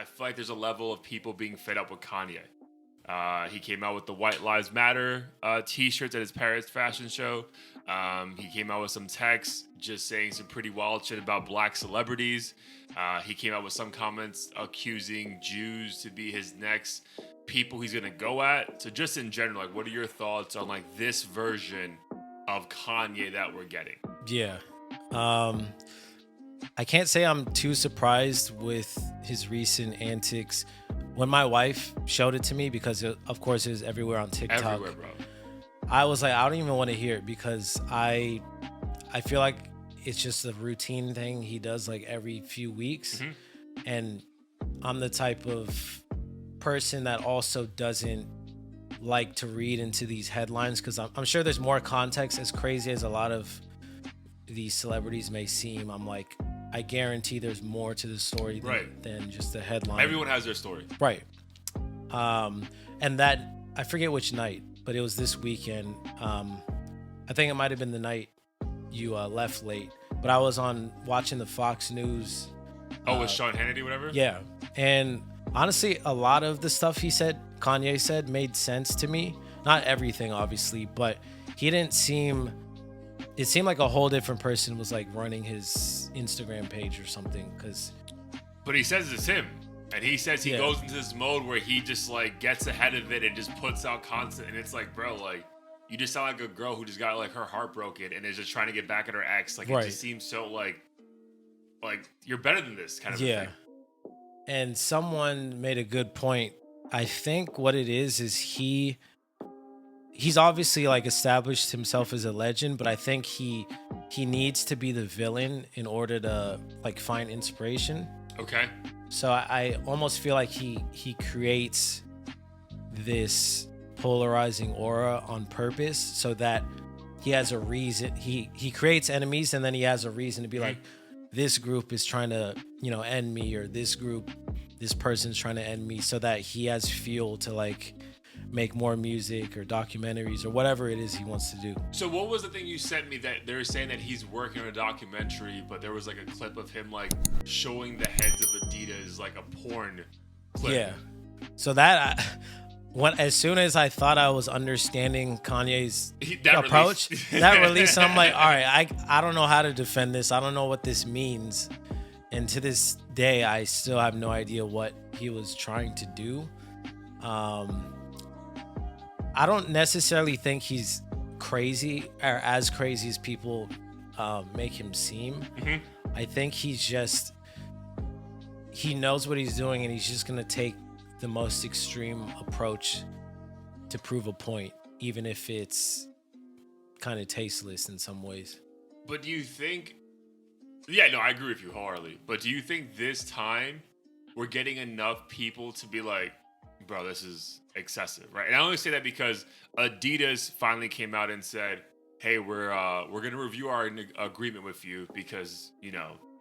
I feel like there's a level of people being fed up with Kanye. He came out with the White Lives Matter t-shirts at his Paris fashion show. He came out with some texts just saying some pretty wild shit about black celebrities. He came out with some comments accusing Jews to be his next people he's going to go at. So just in general, like, what are your thoughts on like this version of Kanye that we're getting? Yeah. I can't say I'm too surprised with his recent antics. When my wife showed it to me, because of course it was everywhere on TikTok. Everywhere, bro. I was like, I don't even want to hear it, because I feel like it's just a routine thing he does like every few weeks. Mm-hmm. And I'm the type of person that also doesn't like to read into these headlines, because I'm sure there's more context. As crazy as a lot of these celebrities may seem, I'm like, I guarantee there's more to the story than just the headline. Everyone has their story. Right. And that, I forget which night, but it was this weekend. I think it might have been the night you left late, but I was watching the Fox News. With Sean Hannity, whatever? Yeah. And honestly, a lot of the stuff Kanye said made sense to me. Not everything, obviously, but it seemed like a whole different person was like running his Instagram page or something. But he says it's him. And he says he goes into this mode where he just like gets ahead of it and just puts out content. And it's like, bro, like, you just sound like a girl who just got like her heart broken and is just trying to get back at her ex. Like, it just seems so like you're better than this kind of thing. And someone made a good point. I think what it is he's obviously like established himself as a legend, but I think he needs to be the villain in order to like find inspiration. Okay. So I almost feel like he creates this polarizing aura on purpose so that he has a reason. He creates enemies, and then he has a reason to be like, this group is trying to, end me, or this person's trying to end me, so that he has fuel to like make more music or documentaries or whatever it is he wants to do. So what was the thing you sent me that they were saying that he's working on a documentary, but there was like a clip of him like showing the heads of Adidas, like a porn clip? Yeah. So that as soon as I thought I was understanding Kanye's approach, that release, and I'm like, all right, I don't know how to defend this. I don't know what this means. And to this day, I still have no idea what he was trying to do. I don't necessarily think he's crazy or as crazy as people make him seem. Mm-hmm. I think he knows what he's doing, and he's just going to take the most extreme approach to prove a point, even if it's kind of tasteless in some ways. But do you think... Yeah, no, I agree with you wholeheartedly. But do you think this time we're getting enough people to be like, bro, this is excessive, right? And I only say that because Adidas finally came out and said, hey, we're going to review our agreement with you because,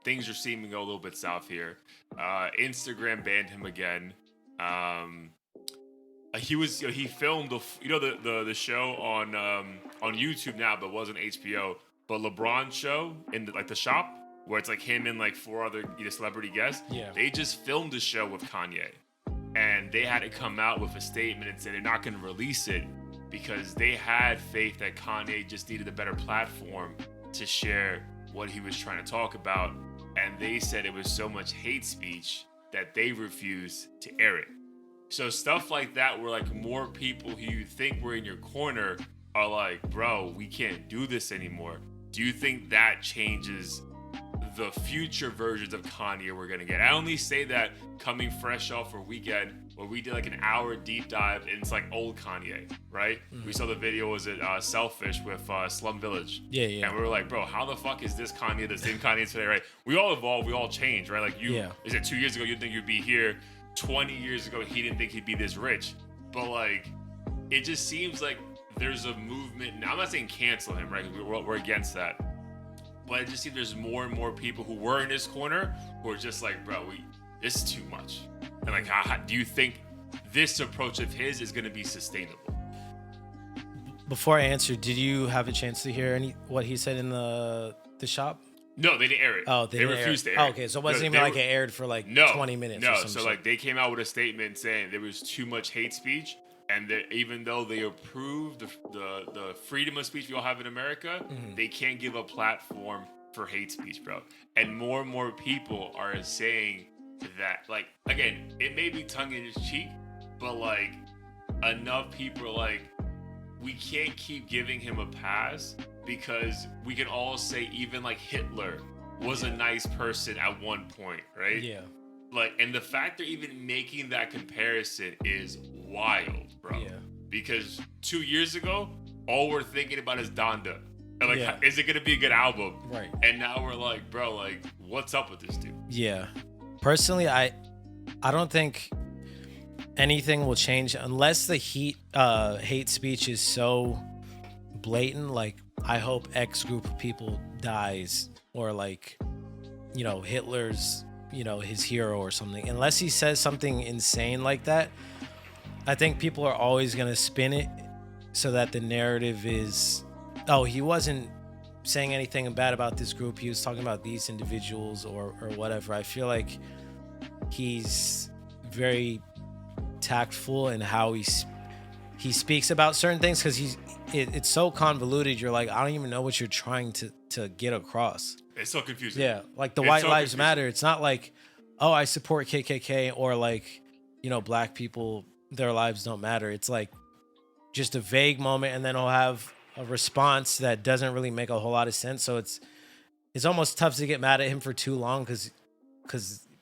things are seeming a little bit south here. Instagram banned him again. He filmed the show on YouTube now, but wasn't HBO. But LeBron's show in the shop where it's like him and like four other celebrity guests. Yeah. They just filmed a show with Kanye, and they had to come out with a statement and say they're not going to release it because they had faith that Kanye just needed a better platform to share what he was trying to talk about, and they said it was so much hate speech that they refused to air it. So stuff like that, where like more people who you think were in your corner are like, bro, we can't do this anymore. Do you think that changes the future versions of Kanye we're gonna get? I only say that coming fresh off a weekend where we did like an hour deep dive into like old Kanye, right? Mm-hmm. We saw the video, was it Selfish with Slum Village? Yeah. And we were like, bro, how the fuck is this Kanye the same Kanye today, right? We all evolve, we all change, right? Like is it 2 years ago you didn't think you'd be here? 20 years ago he didn't think he'd be this rich. But like, it just seems like there's a movement. Now, I'm not saying cancel him, right? We're against that. But I just see there's more and more people who were in his corner who are just like, bro, this is too much. And like, do you think this approach of his is going to be sustainable? Before I answer, did you have a chance to hear what he said in the shop? No, they didn't air it. Oh, they refused to air Oh, it. okay, so it wasn't even like it aired for like 20 minutes. No, or some so shit. like they came out with a statement saying there was too much hate speech, and that even though they approved the freedom of speech we all have in America, they can't give a platform for hate speech, bro. And more people are saying that, like, again, it may be tongue in cheek, but like enough people are like, we can't keep giving him a pass because we can all say even like Hitler was a nice person at one point, right? Yeah. Like, and the fact they're even making that comparison is wild, bro. Yeah. Because 2 years ago, all we're thinking about is Donda. And like, Yeah. is it gonna be a good album? Right. And now we're like, bro, like, what's up with this dude? Yeah. Personally, I don't think anything will change unless the hate speech is so blatant. Like, I hope X group of people dies, or like, you know, Hitler's, you know, his hero or something. Unless he says something insane like that, I think people are always gonna spin it so that the narrative is, oh, he wasn't saying anything bad about this group, he was talking about these individuals or whatever. I feel like he's very tactful in how he speaks about certain things, because it's so convoluted. You're like, I don't even know what you're trying to get across. It's so confusing. Yeah, like the It's White so Lives confusing. Matter. It's not like, oh, I support KKK, or like, you know, black people, their lives don't matter. It's like just a vague moment, and then he'll have a response that doesn't really make a whole lot of sense. So it's almost tough to get mad at him for too long, because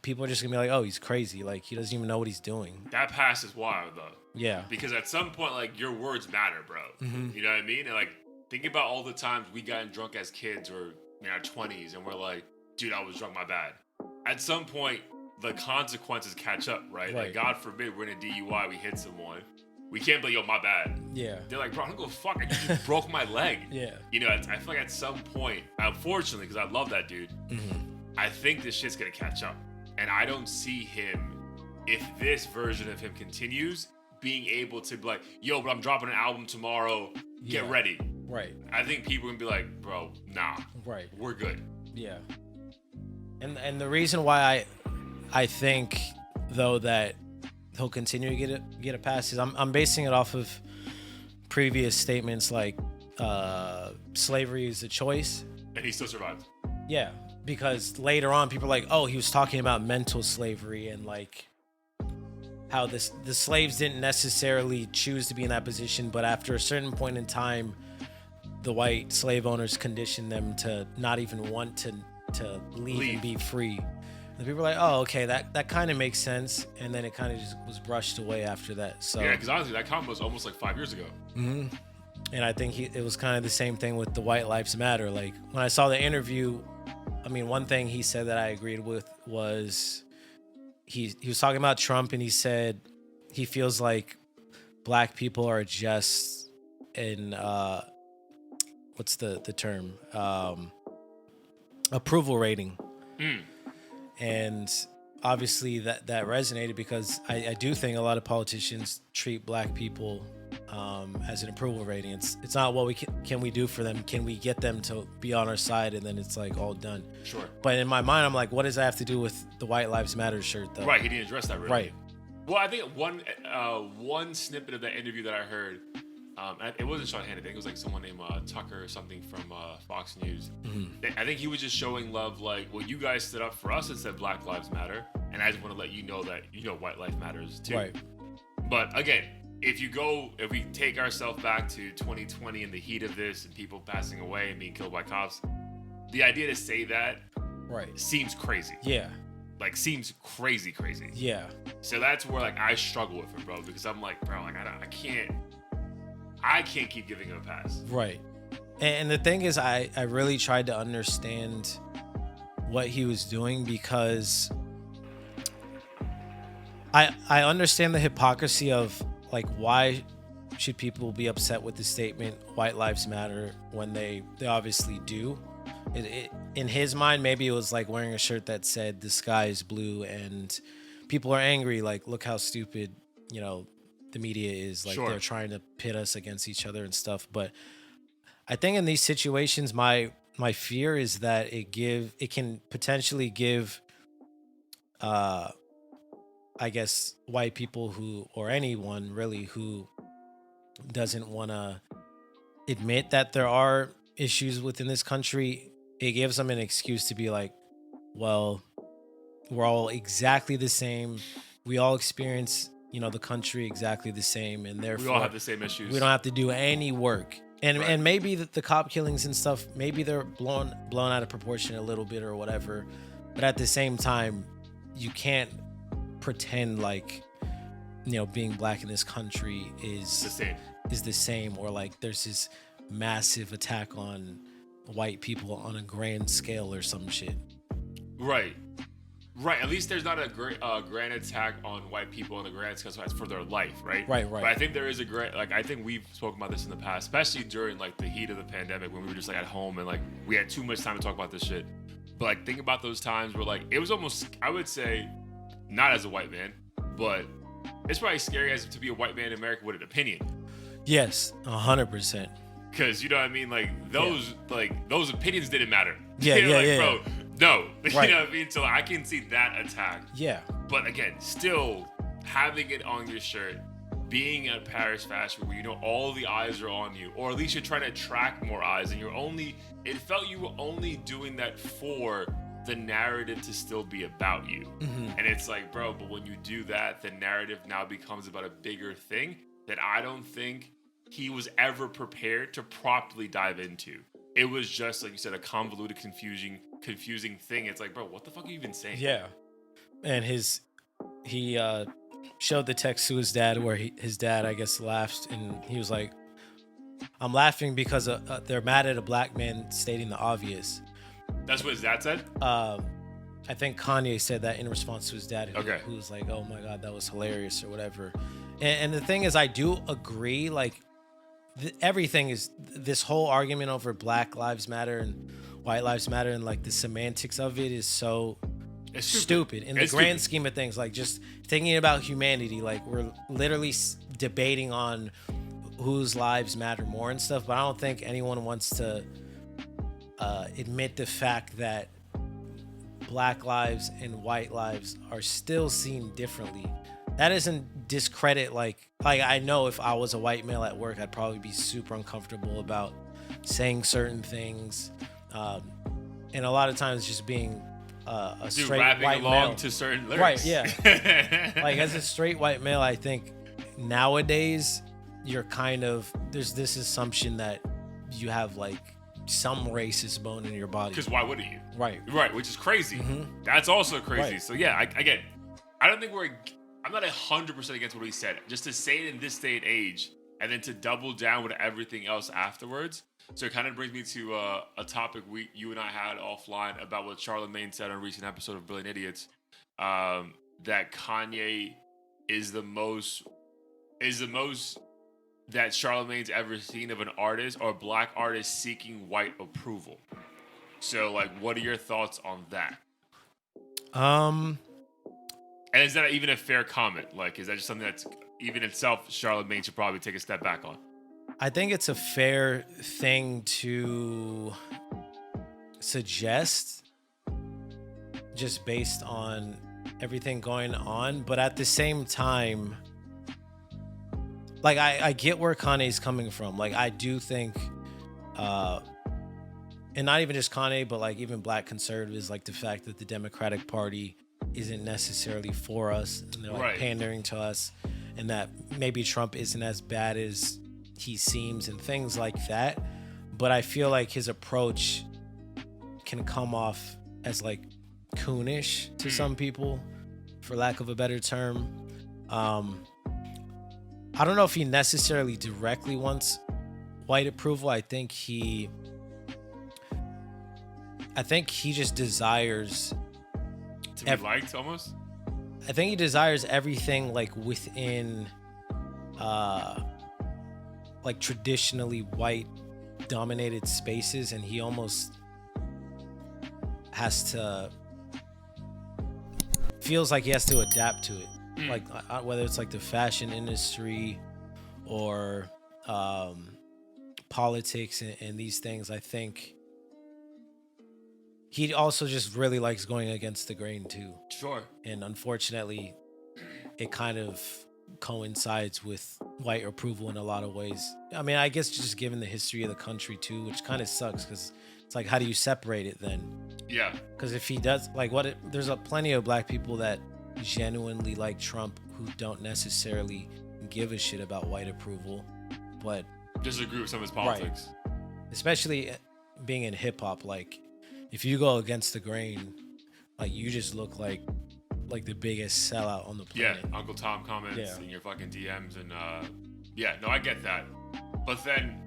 people are just gonna be like, oh, he's crazy. Like, he doesn't even know what he's doing. That pass is wild, though. Yeah. Because at some point, like, your words matter, bro. You know what I mean? And like, think about all the times we gotten drunk as kids or in our 20s, and we're like, dude, I was drunk, my bad. At some point, the consequences catch up, right? Like, God forbid we're in a DUI, we hit someone. We can't be like, yo, my bad. Yeah. They're like, bro, I don't go fuck. I just broke my leg. Yeah. You know, I feel like at some point, unfortunately, because I love that dude, I think this shit's going to catch up. And I don't see him, if this version of him continues, being able to be like, yo, but I'm dropping an album tomorrow. Get Yeah. ready. Right. I think people are going to be like, bro, nah. Right. We're good. Yeah. And the reason why I think, though, that he'll continue to get a pass is I'm basing it off of previous statements like slavery is a choice. And he still survived. Yeah, because later on people are like, oh, he was talking about mental slavery, and like how the slaves didn't necessarily choose to be in that position, but after a certain point in time, the white slave owners conditioned them to not even want to leave and be free. And people were like, oh, okay, that kind of makes sense. And then it kind of just was brushed away after that. So Yeah, because honestly, that comment was almost like 5 years ago. And I think it was kind of the same thing with the White Lives Matter. Like, when I saw the interview, I mean, one thing he said that I agreed with was he was talking about Trump, and he said he feels like black people are just in what's the term, approval rating. And obviously that resonated, because I do think a lot of politicians treat black people as an approval rating. It's not what can we do for them, can we get them to be on our side, and then it's like all done. Sure. But in my mind, I'm like, what does that have to do with the White Lives Matter shirt, though? Right, he didn't address that really. Right. Well, I think one snippet of that interview that I heard, it wasn't Sean Hannity. I think it was like someone named Tucker or something from Fox News. I think he was just showing love, like, well, you guys stood up for us and said Black Lives Matter, and I just want to let you know that, you know, White Life Matters too. Right. But again, if we take ourselves back to 2020 and the heat of this and people passing away and being killed by cops, the idea to say that seems crazy. Yeah. Like, seems crazy. Yeah. So that's where, like, I struggle with it, bro, because I'm like, bro, like, I can't keep giving him a pass. Right. And the thing is, I really tried to understand what he was doing, because I understand the hypocrisy of, like, why should people be upset with the statement White Lives Matter when they obviously do. In his mind, maybe it was like wearing a shirt that said the sky is blue, and people are angry, like, look how stupid, you know, the media is. Like, Sure. They're trying to pit us against each other and stuff. But I think in these situations, my my fear is that it can potentially give I guess white people who, or anyone really who doesn't want to admit that there are issues within this country, it gives them an excuse to be like, well, we're all exactly the same. We all experience, the country exactly the same, and We all therefore have the same issues. we don't have to do any work. And Right. and maybe the cop killings and stuff, maybe they're blown out of proportion a little bit or whatever. But at the same time, you can't pretend like being black in this country It's the same. is the same, or like there's this massive attack on white people on a grand scale or some shit. Right. Right. At least there's not a grand attack on white people on the grand scale for their life, right? Right. But I think there is a great, like, I think we've spoken about this in the past, especially during like the heat of the pandemic when we were just like at home and like we had too much time to talk about this shit. But like think about those times where like it was almost, I would say, not as a white man, but it's probably scary as to be a white man in America with an opinion. Yes, 100%. Because you know what I mean, like those opinions didn't matter. Yeah, You know, yeah, like, yeah. bro, no, Right. you know what I mean. So I can see that attack. Yeah. But again, still having it on your shirt, being at Paris Fashion Week where all the eyes are on you, or at least you're trying to attract more eyes, and it felt you were only doing that for the narrative to still be about you. Mm-hmm. And it's like, bro, but when you do that, the narrative now becomes about a bigger thing that I don't think he was ever prepared to properly dive into. It was just, like you said, a convoluted, confusing thing. It's like, bro, what the fuck are you even saying? Yeah. And he showed the text to his dad where his dad, I guess, laughed, and he was like, I'm laughing because they're mad at a black man stating the obvious. That's what his dad said? I think Kanye said that in response to his dad, who was like, oh my God, that was hilarious or whatever. And the thing is, I do agree, like, everything is, this whole argument over Black Lives Matter and White Lives Matter and like the semantics of it is so It's stupid in the grand scheme of things. Like, just thinking about humanity, like we're literally debating on whose lives matter more and stuff, but I don't think anyone wants to admit the fact that Black lives and white lives are still seen differently. That doesn't discredit, like I know if I was a white male at work, I'd probably be super uncomfortable about saying certain things, and a lot of times just being a straight rapping white along male to certain lyrics. Right, yeah. Like, as a straight white male, I think nowadays you're kind of, there's this assumption that you have like some racist bone in your body. Because why wouldn't you? Right, which is crazy. Mhm. That's also crazy. Right. So yeah, again, I don't think I'm not 100% against what he said. Just to say it in this day and age, and then to double down with everything else afterwards. So it kind of brings me to a topic you and I had offline about what Charlamagne said on a recent episode of Brilliant Idiots, that Kanye is the most that Charlamagne's ever seen of an artist or a black artist seeking white approval. So, like, what are your thoughts on that? And is that even a fair comment? Like, is that just something that's even itself Charlamagne should probably take a step back on? I think it's a fair thing to suggest just based on everything going on. But at the same time, like, I get where Kanye's coming from. Like, I do think, and not even just Kanye, but like even black conservatives, like the fact that the Democratic Party isn't necessarily for us, and they're like Right. pandering to us, and that maybe Trump isn't as bad as he seems and things like that. But I feel like his approach can come off as like coonish to some people, for lack of a better term. I don't know if he necessarily directly wants white approval. I think he just desires To be liked, almost? I think he desires everything like within like traditionally white dominated spaces, and he almost feels like he has to adapt to it. Like whether it's like the fashion industry or politics and these things, I think he also just really likes going against the grain too. Sure. And unfortunately, it kind of coincides with white approval in a lot of ways. I mean, I guess just given the history of the country too, which kind of sucks because it's like, how do you separate it then? Yeah. Because if he does, like, there's plenty of black people that genuinely like Trump who don't necessarily give a shit about white approval, but disagree with some of his politics. Right. Especially being in hip hop, like if you go against the grain, like you just look like the biggest sellout on the planet. Yeah, Uncle Tom comments Yeah. in your fucking DMs, and yeah, no, I get that. But then,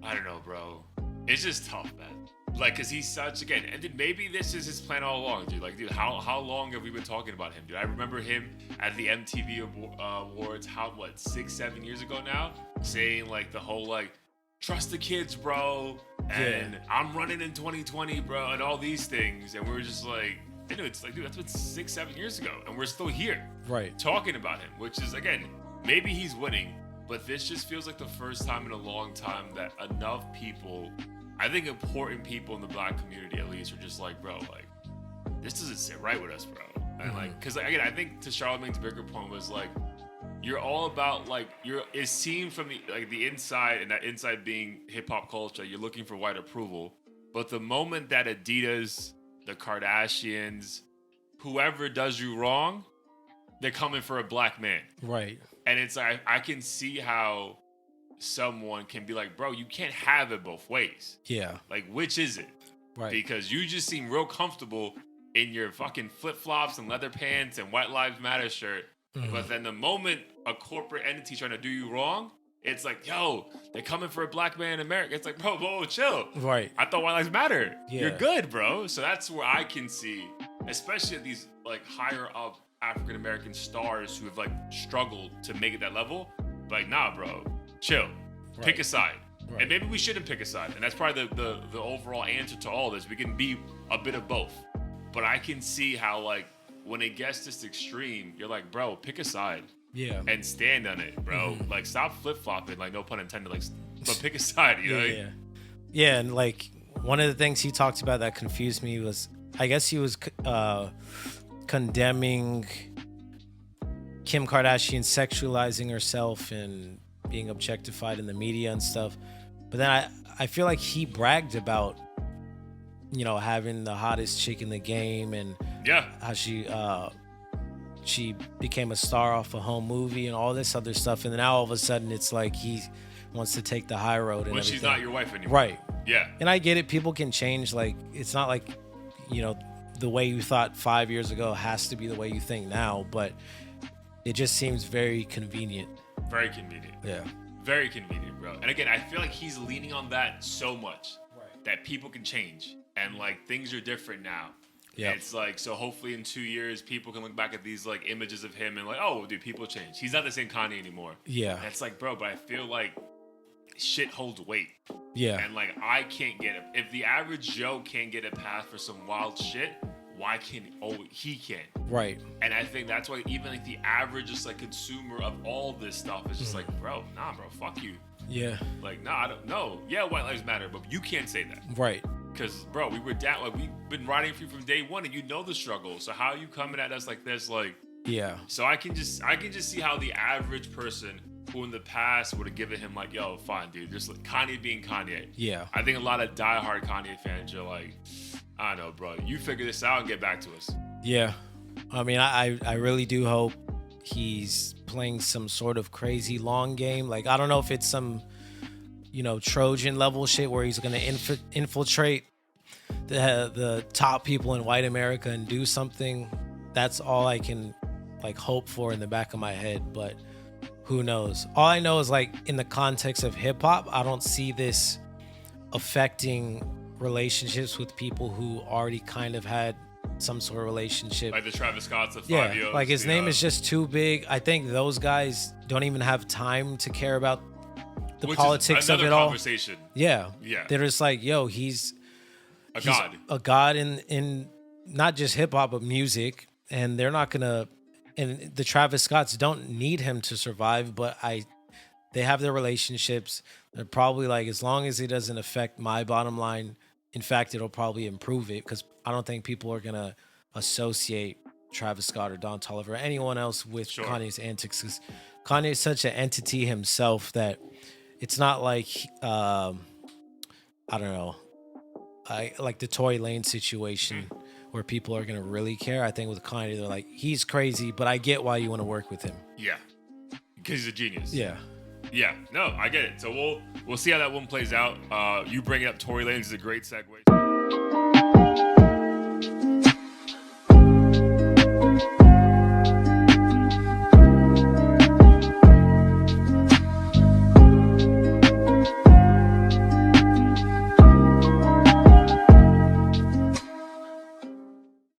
I don't know, bro. It's just tough, man. Like, cause he's such, again, and then maybe this is his plan all along, dude. Like, dude, how long have we been talking about him, dude? I remember him at the MTV Awards, 6-7 years ago now, saying like the whole like, trust the kids, bro, and Yeah. I'm running in 2020, bro, and all these things, and we're just like, you know, it's like, dude, that's been 6-7 years ago, and we're still here, Right. talking about him, which is, again, maybe he's winning, but this just feels like the first time in a long time that enough people, I think important people in the black community at least, are just like, bro, like, this doesn't sit right with us, bro. And like, because again, I think to Charlamagne's bigger point was like, you're all about like, it's seen from the inside, and that inside being hip hop culture, you're looking for white approval, but the moment that Adidas, the Kardashians, whoever does you wrong, they're coming for a black man. Right. And it's like, I can see how someone can be like, bro, you can't have it both ways. Yeah. Like, which is it? Right. Because you just seem real comfortable in your fucking flip-flops and leather pants and White Lives Matter shirt. Mhm. But then the moment a corporate entity trying to do you wrong, it's like, yo, they're coming for a black man in America. It's like, bro, whoa, chill. Right. I thought White Lives Matter. Yeah. You're good, bro. So that's where I can see, especially these like higher up African American stars who have like struggled to make it that level. Like, nah, bro, chill. Pick Right. a side. Right. And maybe we shouldn't pick a side. And that's probably the overall answer to all this. We can be a bit of both. But I can see how like when it gets this extreme, you're like, bro, pick a side. Yeah. And stand on it, bro. Mhm. Like, stop flip-flopping, like, no pun intended, like, but pick a side, you know? Yeah. Yeah, and like one of the things he talked about that confused me was, I guess he was condemning Kim Kardashian sexualizing herself and being objectified in the media and stuff. But then I feel like he bragged about, you know, having the hottest chick in the game and Yeah. how she became a star off a home movie and all this other stuff. And then now all of a sudden it's like he wants to take the high road and When everything. she's not your wife anymore. Right. Yeah. And I get it. People can change. Like, it's not like, you know, the way you thought 5 years ago has to be the way you think now, but it just seems very convenient. Very convenient. Yeah. Very convenient, bro. And again, I feel like he's leaning on that so much that people can change and like things are different now. Yeah. It's like, so hopefully in 2 years, people can look back at these like images of him and like, oh, dude, people change. He's not the same Kanye anymore. Yeah. And it's like, bro, but I feel like shit holds weight. Yeah. And like, I can't get it. If the average Joe can't get a pass for some wild shit, why can't he can? Right. And I think that's why even like the average just like consumer of all this stuff is just like, bro, nah, bro, fuck you. Yeah. Like, nah, I don't know. Yeah, white lives matter, but you can't say that. Right. Because, bro, we were down, like, we've been riding for you from day one, and you know the struggle. So how are you coming at us like this? Like, Yeah. so I can just see how the average person who in the past would have given him like, yo, fine, dude, just like Kanye being Kanye. Yeah. I think a lot of diehard Kanye fans are like, I don't know, bro, you figure this out and get back to us. Yeah. I mean, I really do hope he's playing some sort of crazy long game. Like, I don't know if it's some, you know, Trojan level shit where he's going to infiltrate the top people in white America and do something. That's all I can like hope for in the back of my head, but who knows? All I know is like in the context of hip hop, I don't see this affecting relationships with people who already kind of had some sort of relationship. Like the Travis Scott's, the Yeah, Fabios, like his name is just too big. I think those guys don't even have time to care about the which politics is of another it all. conversation. Yeah. Yeah. They're just like, yo, he's God. a god in not just hip hop but music, and they're not gonna. And the Travis Scotts don't need him to survive, but they have their relationships. They're probably like, as long as it doesn't affect my bottom line In fact, it'll probably improve it because I don't think people are gonna associate Travis Scott or Don Toliver or anyone else with Sure. Kanye's antics. Because Kanye is such an entity himself that it's not like I don't know, like the Tory Lane situation where people are gonna really care. I think with Kanye, they're like, he's crazy, but I get why you want to work with him. Yeah, because he's a genius. Yeah. Yeah, no, I get it. So we'll see how that one plays out. You bringing up Tory Lanez is a great segue.